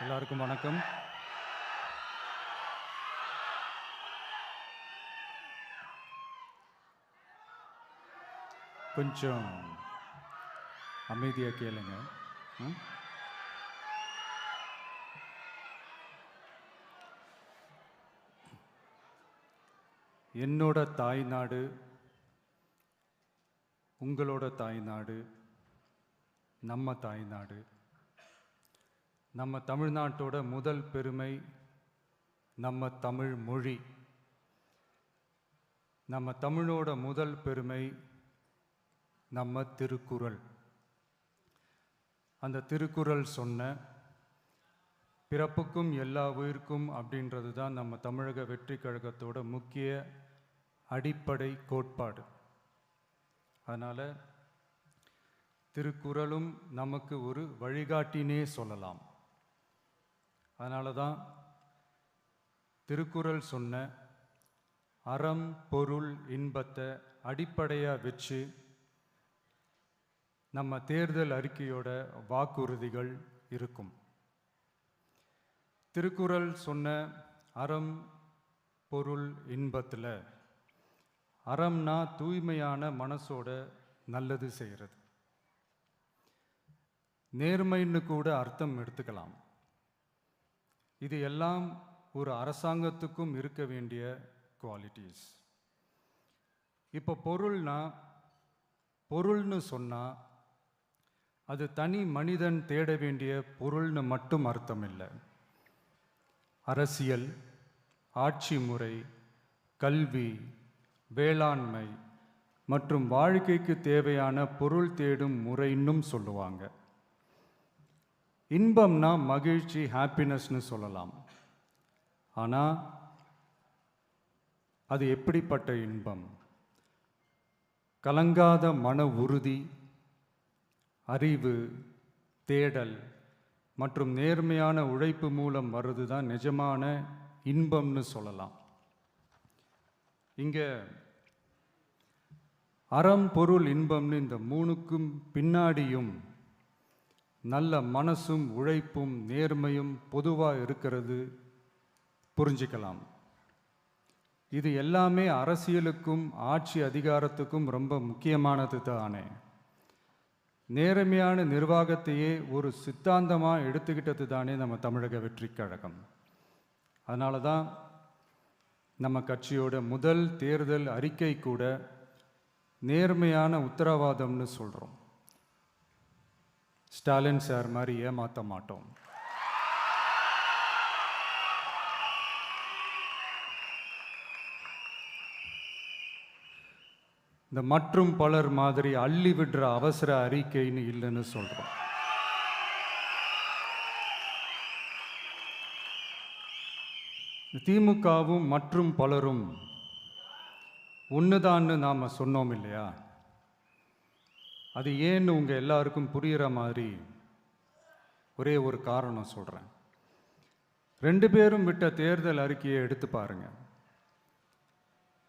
எல்லாருக்கும் வணக்கம். கொஞ்சம் அமைதியாக கேளுங்க. என்னோட தாய்நாடு, உங்களோட தாய்நாடு, நம்ம தாய்நாடு. நம்ம தமிழ்நாட்டோட முதல் பெருமை நம்ம தமிழ் மொழி. நம்ம தமிழோட முதல் பெருமை நம்ம திருக்குறள். அந்த திருக்குறள் சொன்ன பிறப்புக்கும் எல்லா உயிர்க்கும் அப்படின்றது தான் நம்ம தமிழக வெற்றி கழகத்தோட முக்கிய அடிப்படை கோட்பாடு. அதனால் திருக்குறளும் நமக்கு ஒரு வழிகாட்டினே சொல்லலாம். அதனால தான் திருக்குறள் சொன்ன அறம் பொருள் இன்பத்தை அடிப்படையாக வச்சு நம்ம தேர்தல் அறிக்கையோட வாக்குறுதிகள் இருக்கும். திருக்குறள் சொன்ன அறம் பொருள் இன்பத்தில் அறம்னா தூய்மையான மனசோட நல்லது செய்கிறது. நேர்மைன்னு கூட அர்த்தம் எடுத்துக்கலாம். இது எல்லாம் ஒரு அரசாங்கத்துக்கும் இருக்க வேண்டிய குவாலிட்டிஸ். இப்போ பொருள்னு சொன்னால் அது தனி மனிதன் தேட வேண்டிய பொருள்னு மட்டும் அர்த்தம் இல்லை. அரசியல், ஆட்சி முறை, கல்வி, வேளாண்மை மற்றும் வாழ்க்கைக்கு தேவையான பொருள் தேடும் முறைன்னும் சொல்லுவாங்க. இன்பம்னா மகிழ்ச்சி, ஹாப்பினஸ்னு சொல்லலாம். ஆனால் அது எப்படிப்பட்ட இன்பம்? கலங்காத மன உறுதி, அறிவு, தேடல் மற்றும் நேர்மையான உழைப்பு மூலம் வர்றது தான் நிஜமான இன்பம்னு சொல்லலாம். இங்கே அறம் பொருள் இன்பம்னு இந்த மூணுக்கும் பின்னாடியும் நல்ல மனசும் உழைப்பும் நேர்மையும் பொதுவாக இருக்கிறது புரிஞ்சிக்கலாம். இது எல்லாமே அரசியலுக்கும் ஆட்சி அதிகாரத்துக்கும் ரொம்ப முக்கியமானது தானே. நேர்மையான நிர்வாகத்தையே ஒரு சித்தாந்தமாக எடுத்துக்கிட்டது தானே நம்ம தமிழக வெற்றி கழகம். அதனால தான் நம்ம கட்சியோட முதல் தேர்தல் அறிக்கை கூட நேர்மையான உத்தரவாதம்னு சொல்கிறோம். ஸ்டாலின் சார் மாதிரி ஏமாற்ற மாட்டோம். இந்த மற்றும் பலர் மாதிரி அள்ளி விடுற அவசர அறிக்கைன்னு இல்லைன்னு சொல்கிறோம். திமுகவும் மற்றும் பலரும் ஒன்றுதான்னு நாம் சொன்னோம் இல்லையா? அது ஏன்னு உங்கள் எல்லாருக்கும் புரிகிற மாதிரி ஒரே ஒரு காரணம் சொல்கிறேன். 2 பேரும் விட்ட தேர்தல் அறிக்கையை எடுத்து பாருங்கள்.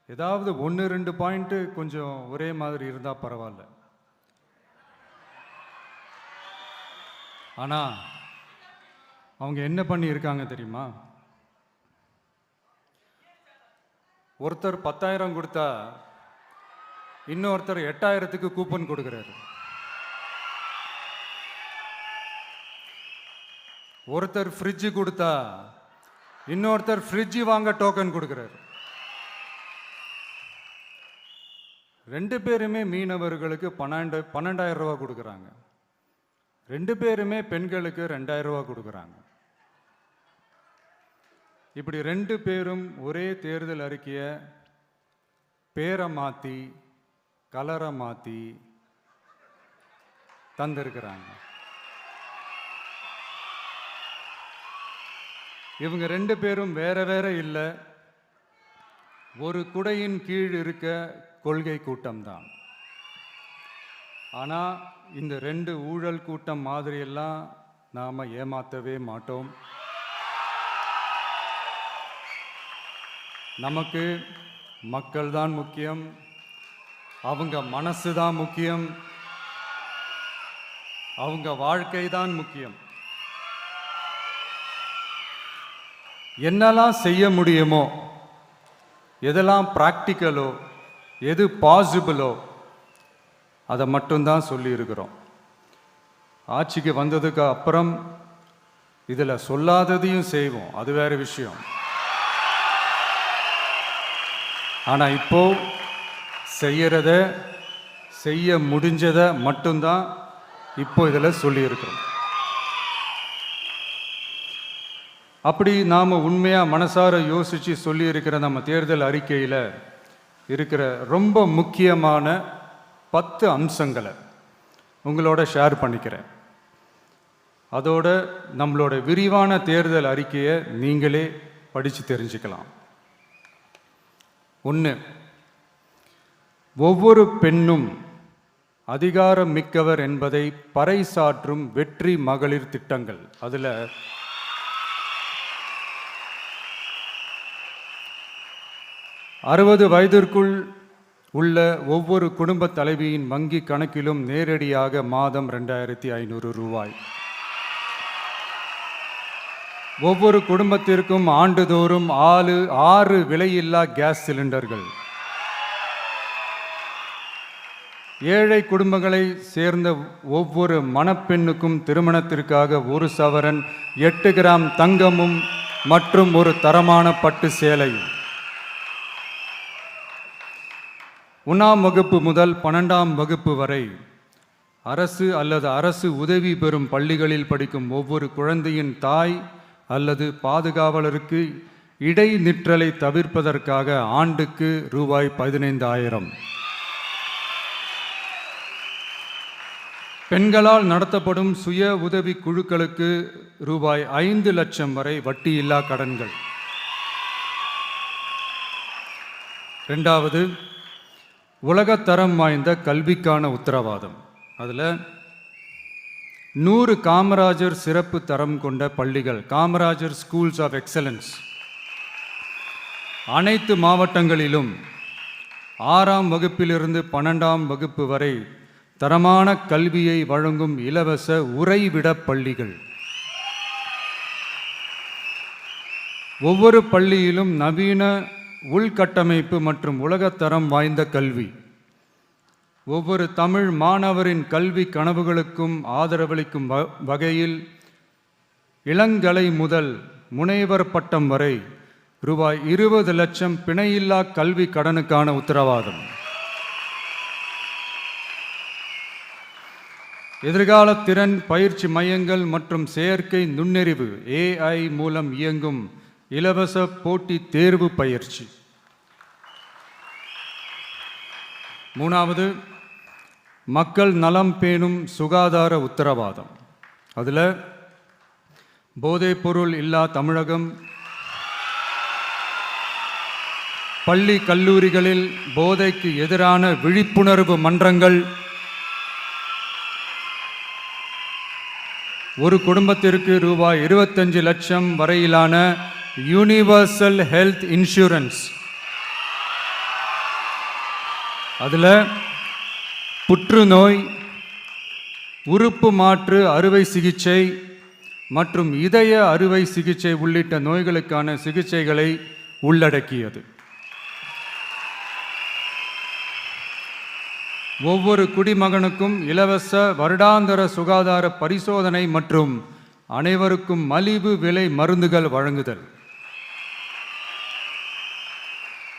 ஏதாவது 1-2 பாயிண்ட்டு கொஞ்சம் ஒரே மாதிரி இருந்தால் பரவாயில்ல. ஆனால் அவங்க என்ன பண்ணியிருக்காங்க தெரியுமா? ஒருத்தர் 10,000 கொடுத்தா இன்னொருத்தர் 8,000க்கு கூப்பன் கொடுக்குறாரு. ஒருத்தர் ஃப்ரிட்ஜு கொடுத்தா இன்னொருத்தர் ஃப்ரிட்ஜு வாங்க டோக்கன் கொடுக்குறாரு. 2 பேருமே மீனவர்களுக்கு 12,000 ரூபா கொடுக்குறாங்க. 2 பேருமே பெண்களுக்கு 2,000 ரூபா கொடுக்குறாங்க. இப்படி 2 பேரும் ஒரே தேர்தல் அறிக்கையை பேரை மாற்றி கலரை மாற்றி தந்திருக்கிறாங்க. இவங்க 2 பேரும் வேற வேற இல்லை, ஒரு குடையின் கீழ் இருக்க கொள்கை கூட்டம்தான். ஆனால் இந்த 2 ஊழல் கூட்டம் மாதிரியெல்லாம் நாம் ஏமாற்றவே மாட்டோம். நமக்கு மக்கள் தான் முக்கியம், அவங்க மனசு தான் முக்கியம், அவங்க வாழ்க்கை தான் முக்கியம். என்னெல்லாம் செய்ய முடியுமோ, எதெல்லாம் ப்ராக்டிக்கலோ, எது பாசிபிளோ அதை மட்டும்தான் சொல்லியிருக்கிறோம். ஆட்சிக்கு வந்ததுக்கு அப்புறம் இதில் சொல்லாததையும் செய்வோம், அது வேறு விஷயம். ஆனால் இப்போ செய்யறத, செய்ய முடிஞ்சதை மட்டும்தான் இப்போ இதில் சொல்லியிருக்கிறோம். அப்படி நாம் உண்மையாக மனசார யோசித்து சொல்லியிருக்கிற நம்ம தேர்தல் அறிக்கையில் இருக்கிற ரொம்ப முக்கியமான 10 அம்சங்களை உங்களோட ஷேர் பண்ணிக்கிறேன். அதோட நம்மளோட விரிவான தேர்தல் அறிக்கையை நீங்களே படித்து தெரிஞ்சுக்கலாம். 1, ஒவ்வொரு பெண்ணும் அதிகாரம் மிக்கவர் என்பதை பறைசாற்றும் வெற்றி மகளிர் திட்டங்கள். அதில் 60 வயதிற்குள் உள்ள ஒவ்வொரு குடும்ப தலைவியின் வங்கி கணக்கிலும் நேரடியாக மாதம் 2500 ரூபாய். ஒவ்வொரு குடும்பத்திற்கும் ஆண்டுதோறும் 6 விலையில்லா கேஸ் சிலிண்டர்கள். ஏழை குடும்பங்களை சேர்ந்த ஒவ்வொரு மணப்பெண்ணுக்கும் திருமணத்திற்காக 1 சவரன் 8 கிராம் தங்கமும் மற்றும் ஒரு தரமான பட்டு சேலையும். 1ஆம் வகுப்பு முதல் 12ஆம் வகுப்பு வரை அரசு அல்லது அரசு உதவி பெறும் பள்ளிகளில் படிக்கும் ஒவ்வொரு குழந்தையின் தாய் அல்லது பாதுகாவலருக்கு இடைநிற்றலை தவிர்ப்பதற்காக ஆண்டுக்கு ரூபாய் 15,000. பெண்களால் நடத்தப்படும் சுய உதவி குழுக்களுக்கு ரூபாய் 5 லட்சம் வரை வட்டியில்லா கடன்கள். 2வது, உலகத்தரம் வாய்ந்த கல்விக்கான உத்தரவாதம். அதில் 100 காமராஜர் சிறப்பு தரம் கொண்ட பள்ளிகள், காமராஜர் ஸ்கூல்ஸ் ஆஃப் எக்ஸலன்ஸ், அனைத்து மாவட்டங்களிலும் 6ஆம் வகுப்பிலிருந்து 12ஆம் வகுப்பு வரை தரமான கல்வியை வழங்கும் இலவச உறைவிட பள்ளிகள். ஒவ்வொரு பள்ளியிலும் நவீன உள்கட்டமைப்பு மற்றும் உலகத்தரம் வாய்ந்த கல்வி. ஒவ்வொரு தமிழ் மாணவரின் கல்வி கனவுகளுக்கும் ஆதரவளிக்கும் வகையில் இளங்கலை முதல் முனைவர் பட்டம் வரை ரூபாய் 20 லட்சம் பிணையில்லா கல்வி கடனுக்கான உத்தரவாதம். எதிர்கால திறன் பயிற்சி மையங்கள் மற்றும் செயற்கை நுண்ணறிவு AI மூலம் இயங்கும் இலவச போட்டி தேர்வு பயிற்சி. 3வது, மக்கள் நலம் பேணும் சுகாதார உத்தரவாதம். அதில் போதைப்பொருள் இல்லா தமிழகம், பள்ளி கல்லூரிகளில் போதைக்கு எதிரான விழிப்புணர்வு மன்றங்கள், ஒரு குடும்பத்திற்கு ரூபாய் 25 லட்சம் வரையிலான யூனிவர்சல் ஹெல்த் இன்சூரன்ஸ். அதில் புற்றுநோய், உறுப்பு மாற்று அறுவை சிகிச்சை மற்றும் இதய அறுவை சிகிச்சை உள்ளிட்ட நோய்களுக்கான சிகிச்சைகளை உள்ளடக்கியது. ஒவ்வொரு குடிமகனுக்கும் இலவச வருடாந்திர சுகாதார பரிசோதனை மற்றும் அனைவருக்கும் மலிவு விலை மருந்துகள் வழங்குதல்.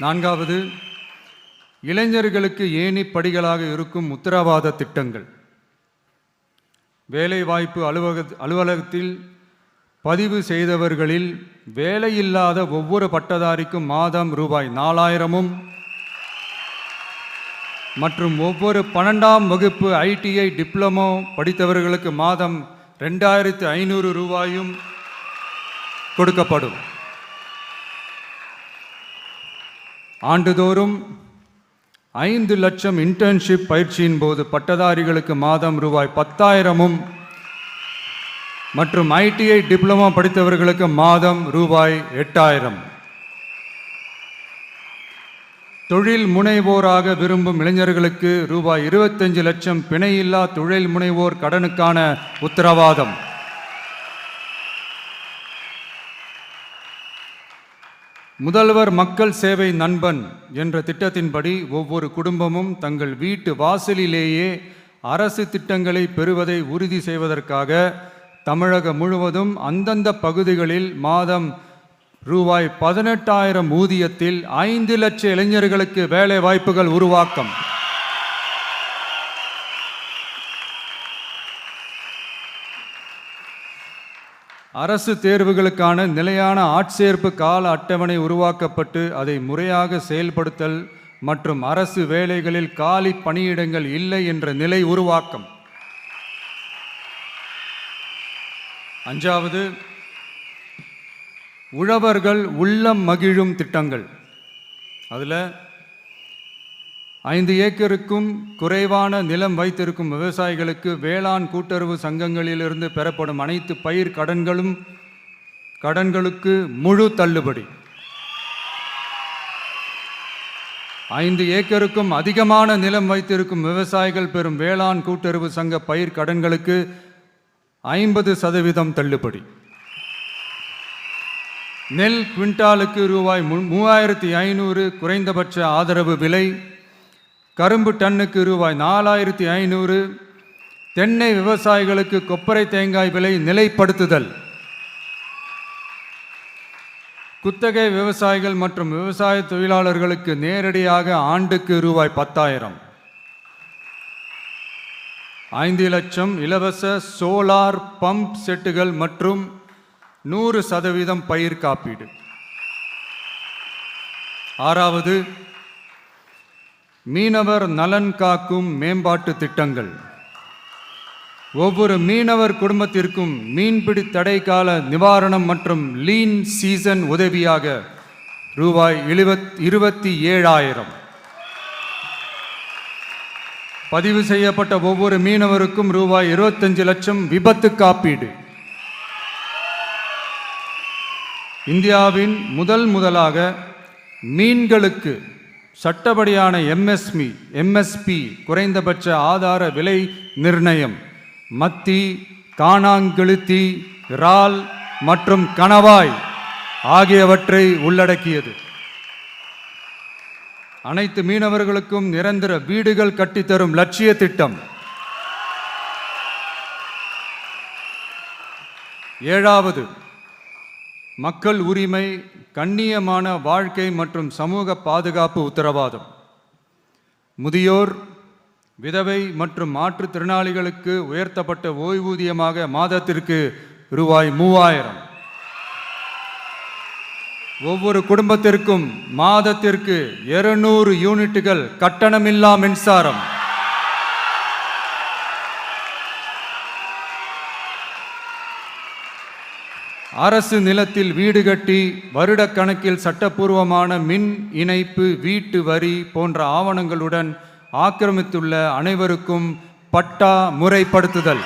4வது, இளைஞர்களுக்கு ஏணி படிகளாக இருக்கும் உத்தரவாத திட்டங்கள். வேலைவாய்ப்பு அலுவலகத்தில் பதிவு செய்தவர்களில் வேலையில்லாத ஒவ்வொரு பட்டதாரிக்கும் மாதம் ரூபாய் 4,000 மற்றும் ஒவ்வொரு 12ஆம் வகுப்பு ITI டிப்ளமோ படித்தவர்களுக்கு மாதம் 2,500 ரூபாயும் கொடுக்கப்படும். ஆண்டுதோறும் 5 லட்சம் இன்டர்ன்ஷிப் பயிற்சியின் போது பட்டதாரிகளுக்கு மாதம் ரூபாய் 10,000 மற்றும் ITI டிப்ளமோ படித்தவர்களுக்கு மாதம் ரூபாய் 8,000. தொழில் முனைவோராக விரும்பும் இளைஞர்களுக்கு ரூபாய் 25 லட்சம் பிணையில்லா தொழில் முனைவோர் கடனுக்கான உத்தரவாதம். முதல்வர் மக்கள் சேவை நண்பன் என்ற திட்டத்தின்படி ஒவ்வொரு குடும்பமும் தங்கள் வீட்டு வாசலிலேயே அரசு திட்டங்களை பெறுவதை உறுதி செய்வதற்காக தமிழகம் முழுவதும் அந்தந்த பகுதிகளில் மாதம் ரூபாய் 18,000 ஊதியத்தில் 5 லட்சம் இளைஞர்களுக்கு வேலை வாய்ப்புகள் உருவாக்கம். அரசு தேர்வுகளுக்கான நிலையான ஆட்சேர்ப்பு கால அட்டவணை உருவாக்கப்பட்டு அதை முறையாக செயல்படுத்தல் மற்றும் அரசு வேலைகளில் காலி பணியிடங்கள் இல்லை என்ற நிலை உருவாக்கம். 5வது, உழவர்கள் உள்ளம் மகிழும் திட்டங்கள். அதில் 5 ஏக்கருக்கும் குறைவான நிலம் வைத்திருக்கும் விவசாயிகளுக்கு வேளாண் கூட்டுறவு சங்கங்களிலிருந்து பெறப்படும் அனைத்து பயிர் கடன்களுக்கு முழு தள்ளுபடி. 5 ஏக்கருக்கும் அதிகமான நிலம் வைத்திருக்கும் விவசாயிகள் பெறும் வேளாண் கூட்டுறவு சங்க பயிர் கடன்களுக்கு 50% தள்ளுபடி. நெல் குவிண்டாலுக்கு ரூபாய் 3,500 குறைந்தபட்ச ஆதரவு விலை. கரும்பு டன்னுக்கு ரூபாய் 4,500. தென்னை விவசாயிகளுக்கு கொப்பரை தேங்காய் விலை நிலைப்படுத்துதல். குத்தகை விவசாயிகள் மற்றும் விவசாய தொழிலாளர்களுக்கு நேரடியாக ஆண்டுக்கு ரூபாய் 10,000. 5 லட்சம் இலவச சோலார் பம்ப் செட்டுகள் மற்றும் 100% பயிர் காப்பீடு. 6வது, மீனவர் நலன் காக்கும் மேம்பாட்டு திட்டங்கள். ஒவ்வொரு மீனவர் குடும்பத்திற்கும் மீன்பிடி தடை கால நிவாரணம் மற்றும் லீன் சீசன் உதவியாக ரூபாய் 27,000. பதிவு செய்யப்பட்ட ஒவ்வொரு மீனவருக்கும் ரூபாய் 25 லட்சம் விபத்து காப்பீடு. இந்தியாவின் முதலாக மீன்களுக்கு சட்டப்படியான எம்எஸ்பி குறைந்தபட்ச ஆதார விலை நிர்ணயம் மத்தி, காணாங்கெழுத்தி, இறால் மற்றும் கணவாய் ஆகியவற்றை உள்ளடக்கியது. அனைத்து மீனவர்களுக்கும் நிரந்தர வீடுகள் கட்டித்தரும் லட்சிய திட்டம். 7வது, மக்கள் உரிமை, கண்ணியமான வாழ்க்கை மற்றும் சமூக பாதுகாப்பு உத்தரவாதம். முதியோர், விதவை மற்றும் மாற்றுத்திறனாளிகளுக்கு உயர்த்தப்பட்ட ஓய்வூதியமாக மாதத்திற்கு ரூபாய் 3,000. ஒவ்வொரு குடும்பத்திற்கும் மாதத்திற்கு 200 யூனிட்டுகள் கட்டணமில்லா மின்சாரம். அரசு நிலத்தில் வீடு கட்டி வருடக்கணக்கில் சட்டப்பூர்வமான மின் இணைப்பு, வீட்டு வரி போன்ற ஆவணங்களுடன் ஆக்கிரமித்துள்ள அனைவருக்கும் பட்டா முறைப்படுத்துதல்.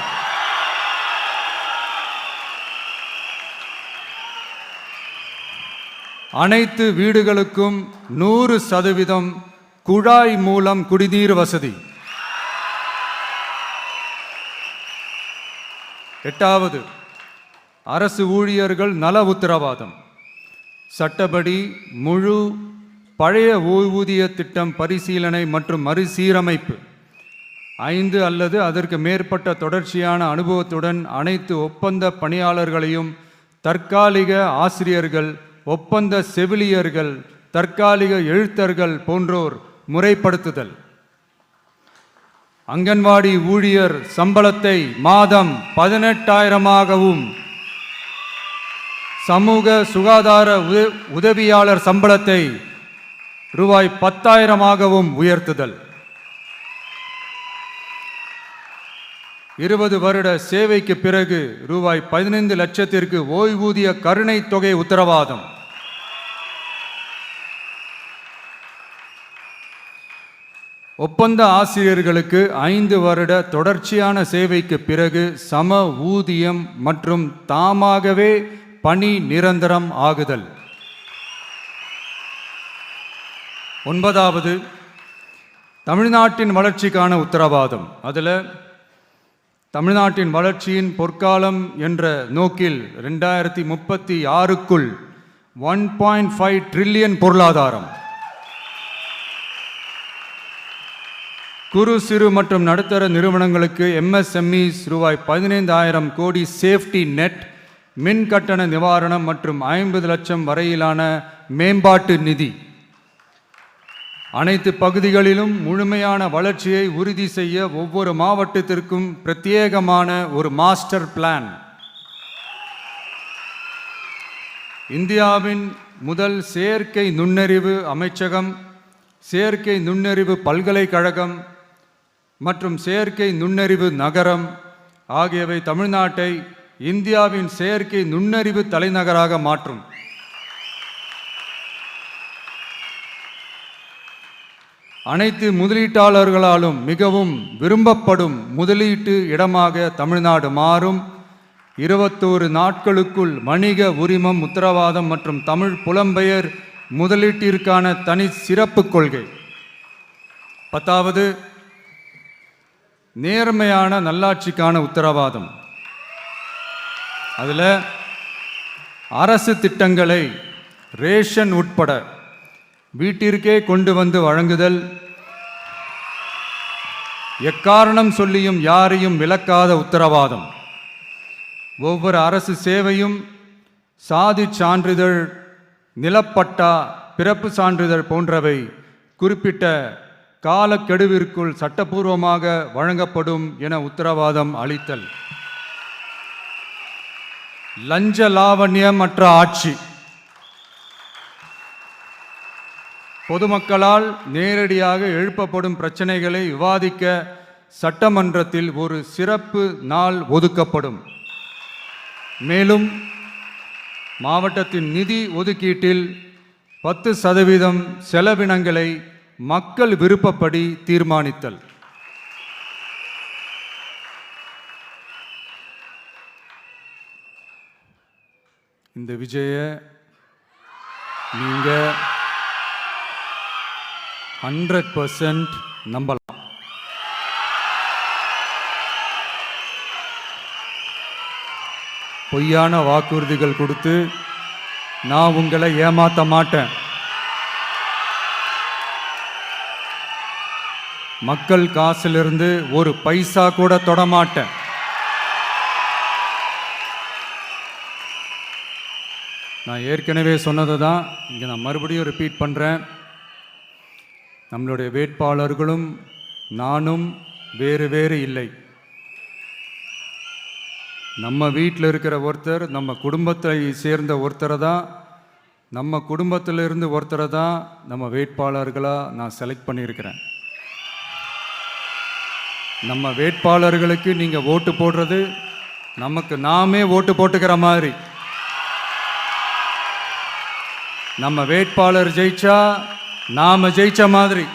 அனைத்து வீடுகளுக்கும் 100% குழாய் மூலம் குடிநீர் வசதி. 8வது, அரசு ஊழியர்கள் நல உத்தரவாதம். சட்டப்படி முழு பழைய ஓய்வூதிய திட்டம் பரிசீலனை மற்றும் மறுசீரமைப்பு. 5 அல்லது அதற்கு மேற்பட்ட தொடர்ச்சியான அனுபவத்துடன் அனைத்து ஒப்பந்த பணியாளர்களையும் தற்காலிக ஆசிரியர்கள், ஒப்பந்த செவிலியர்கள், தற்காலிக எழுத்தர்கள் போன்றோர் முறைப்படுத்துதல். அங்கன்வாடி ஊழியர் சம்பளத்தை மாதம் 18,000ஆகவும், சமூக சுகாதார உதவியாளர் சம்பளத்தை ரூபாய் 10,000ஆகவும் உயர்த்துதல். 20 வருட சேவைக்கு பிறகு ரூபாய் 15 லட்சத்திற்கு ஓய்வூதிய கருணை தொகை உத்தரவாதம். ஒப்பந்த ஆசிரியர்களுக்கு 5 வருட தொடர்ச்சியான சேவைக்கு பிறகு சம ஊதியம் மற்றும் தாமாகவே பணி நிரந்தரம் ஆகுதல். 9வது, தமிழ்நாட்டின் வளர்ச்சிக்கான உத்தரவாதம். அதில் தமிழ்நாட்டின் வளர்ச்சியின் பொற்காலம் என்ற நோக்கில் 2036க்குள் 1.5 ட்ரில்லியன் பொருளாதாரம். குறு சிறு மற்றும் நடுத்தர நிறுவனங்களுக்கு MSMEs ரூபாய் 15,000 கோடி சேஃப்டி நெட், மின் கட்டண நிவாரணம் மற்றும் 50 லட்சம் வரையிலான மேம்பாட்டு நிதி. அனைத்து பகுதிகளிலும் முழுமையான வளர்ச்சியை உறுதி செய்ய ஒவ்வொரு மாவட்டத்திற்கும் பிரத்யேகமான ஒரு மாஸ்டர் பிளான். இந்தியாவின் முதல் செயற்கை நுண்ணறிவு அமைச்சகம், செயற்கை நுண்ணறிவு பல்கலைக்கழகம் மற்றும் செயற்கை நுண்ணறிவு நகரம் ஆகியவை தமிழ்நாட்டை இந்தியாவின் செயற்கை நுண்ணறிவு தலைநகராக மாற்றும். அனைத்து முதலீட்டாளர்களாலும் மிகவும் விரும்பப்படும் முதலீட்டு இடமாக தமிழ்நாடு மாறும். 21 நாட்களுக்குள் வணிக உரிமம் உத்தரவாதம் மற்றும் தமிழ் புலம்பெயர் முதலீட்டிற்கான தனி சிறப்பு கொள்கை. 10வது, நேர்மையான நல்லாட்சிக்கான உத்தரவாதம். அதில் அரசு திட்டங்களை ரேஷன் உட்பட வீட்டிற்கே கொண்டு வந்து வழங்குதல், எக்காரணம் சொல்லியும் யாரையும் விலக்காத உத்தரவாதம். ஒவ்வொரு அரசு சேவையும் சாதி சான்றிதழ், நிலப்பட்டா, பிறப்பு சான்றிதழ் போன்றவை குறிப்பிட்ட காலக்கெடுவிற்குள் சட்டப்பூர்வமாக வழங்கப்படும் என உத்தரவாதம் அளித்தல். லஞ்ச லாவண்யமற்ற ஆட்சி. பொதுமக்களால் நேரடியாக எழுப்பப்படும் பிரச்சனைகளை விவாதிக்க சட்டமன்றத்தில் ஒரு சிறப்பு நாள் ஒதுக்கப்படும். மேலும் மாவட்டத்தின் நிதி ஒதுக்கீட்டில் 10% செலவினங்களை மக்கள் விருப்பப்படி தீர்மானித்தல். இந்த விஜய நீங்க 100% நம்பலாம். பொய்யான வாக்குறுதிகள் கொடுத்து நான் உங்களை ஏமாற்ற மாட்டேன். மக்கள் காசிலிருந்து ஒரு பைசா கூட தொடமாட்டேன். நான் ஏற்கனவே சொன்னதை தான் இங்கே நான் மறுபடியும் ரிப்பீட் பண்ணுறேன். நம்மளுடைய வேட்பாளர்களும் நானும் வேறு வேறு இல்லை. நம்ம வீட்டில் இருக்கிற ஒருத்தர், நம்ம குடும்பத்தை சேர்ந்த ஒருத்தரை தான், நம்ம குடும்பத்திலிருந்து ஒருத்தரை தான் நம்ம வேட்பாளர்களாக நான் செலக்ட் பண்ணியிருக்கிறேன். நம்ம வேட்பாளர்களுக்கு நீங்கள் ஓட்டு போடுறது நமக்கு நாமே ஓட்டு போட்டுக்கிற மாதிரி. நம்ம வேட்பாளர் ஜெயிச்சா நாம ஜெயிச்ச மாதிரி.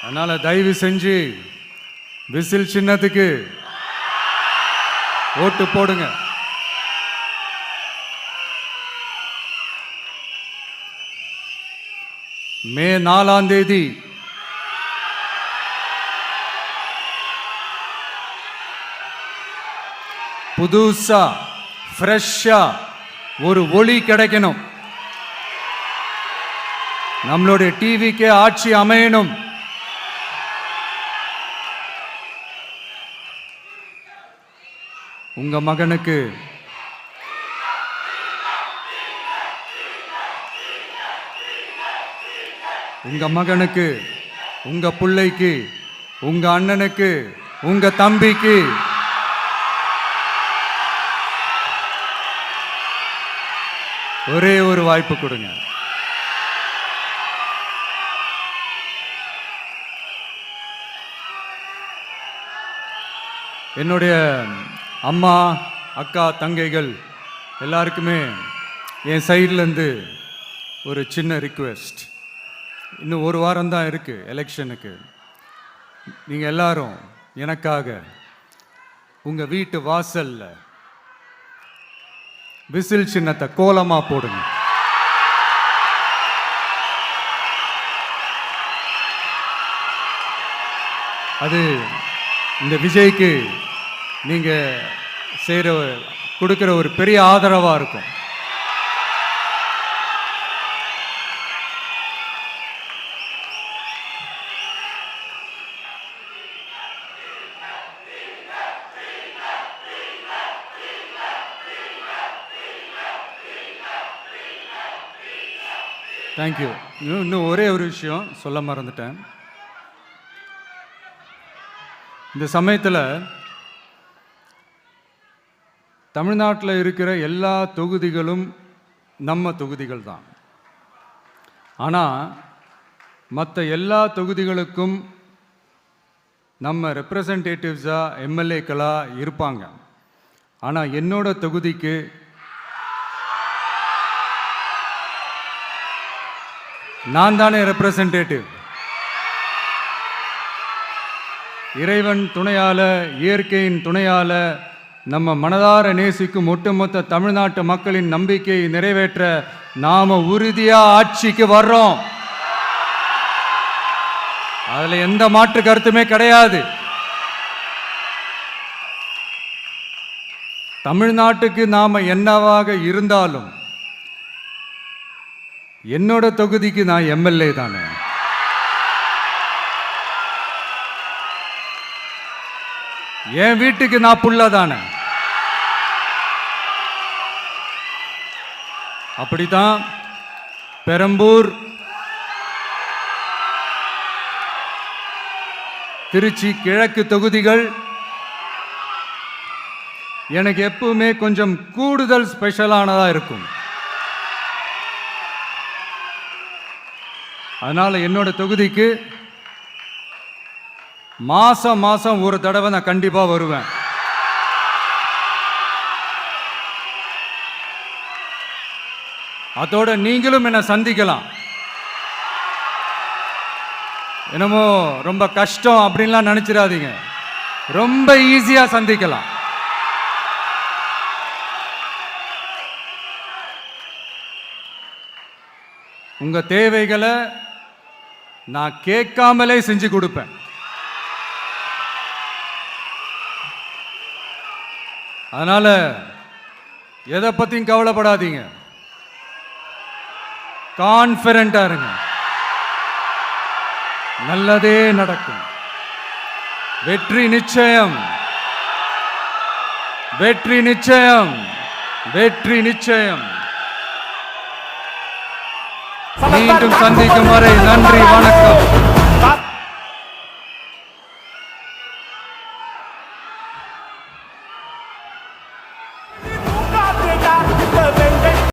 அதனால தயவு செஞ்சு விசில் சின்னத்துக்கு ஓட்டு போடுங்க. மே 4ஆம் தேதி புதுசா ஃப்ரெஷ்ஷா ஒரு ஒளி கிடைக்கணும். நம்மளுடைய டிவிக்கே ஆட்சி அமையணும். உங்க மகனுக்கு உங்க பிள்ளைக்கு, உங்க அண்ணனுக்கு, உங்க தம்பிக்கு ஒரே ஒரு வாய்ப்பு கொடுங்க. என்னுடைய அம்மா, அக்கா, தங்கைகள் எல்லாருக்குமே என் சைட்லேருந்து ஒரு சின்ன ரிக்வெஸ்ட். இன்னும் ஒரு வாரம் தான் இருக்குது எலெக்ஷனுக்கு. நீங்கள் எல்லாரும் எனக்காக உங்கள் வீட்டு வாசலில் விசில் சின்னத்தை கோலமாக போடுங்க. அது இந்த விஜய்க்கு நீங்கள் கொடுக்குற ஒரு பெரிய ஆதரவாக இருக்கும். தேங்க்யூ. இன்னும் ஒரே ஒரு விஷயம் சொல்ல மறந்துட்டேன். இந்த சமயத்தில் தமிழ்நாட்டில் இருக்கிற எல்லா தொகுதிகளும் நம்ம தொகுதிகள் தான். ஆனால் மற்ற எல்லா தொகுதிகளுக்கும் நம்ம ரெப்ரசன்டேட்டிவ்ஸாக எம்எல்ஏக்களாக இருப்பாங்க. ஆனால் என்னோட தொகுதிக்கு நான் தானே ரெப்ரசன்டேட்டிவ். இறைவன் துணையால, இயற்கையின் துணையால, நம்ம மனதார நேசிக்கும் ஒட்டுமொத்த தமிழ்நாட்டு மக்களின் நம்பிக்கையை நிறைவேற்ற நாம உறுதியா ஆட்சிக்கு வர்றோம். அதுல எந்த மாற்று கருத்துமே கிடையாது. தமிழ்நாட்டுக்கு நாம என்னவாக இருந்தாலும் என்னோட தொகுதிக்கு நான் எம்எல்ஏ தானே. என் வீட்டுக்கு நான் புள்ள தானே. அப்படித்தான் பெரம்பூர், திருச்சி கிழக்கு தொகுதிகள் எனக்கு எப்பவுமே கொஞ்சம் கூடுதல் ஸ்பெஷலானதா இருக்கும். அதனால என்னோட தொகுதிக்கு மாசம் மாசம் ஒரு தடவை நான் கண்டிப்பா வருவேன். அதோட நீங்களும் என்ன சந்திக்கலாம். என்னமோ ரொம்ப கஷ்டம் அப்படின்லாம் நினைச்சிடாதீங்க. ரொம்ப ஈஸியா சந்திக்கலாம். உங்க தேவைகளை நான் கேட்காமலே செஞ்சு கொடுப்பேன். அதனால எதை பத்தியும் கவலைப்படாதீங்க. கான்ஃபிடென்ட்டா இருங்க. நல்லதே நடக்கும். வெற்றி நிச்சயம், வெற்றி நிச்சயம், வெற்றி நிச்சயம். மீண்டும் சந்திக்கும் வரை நன்றி, வணக்கம்.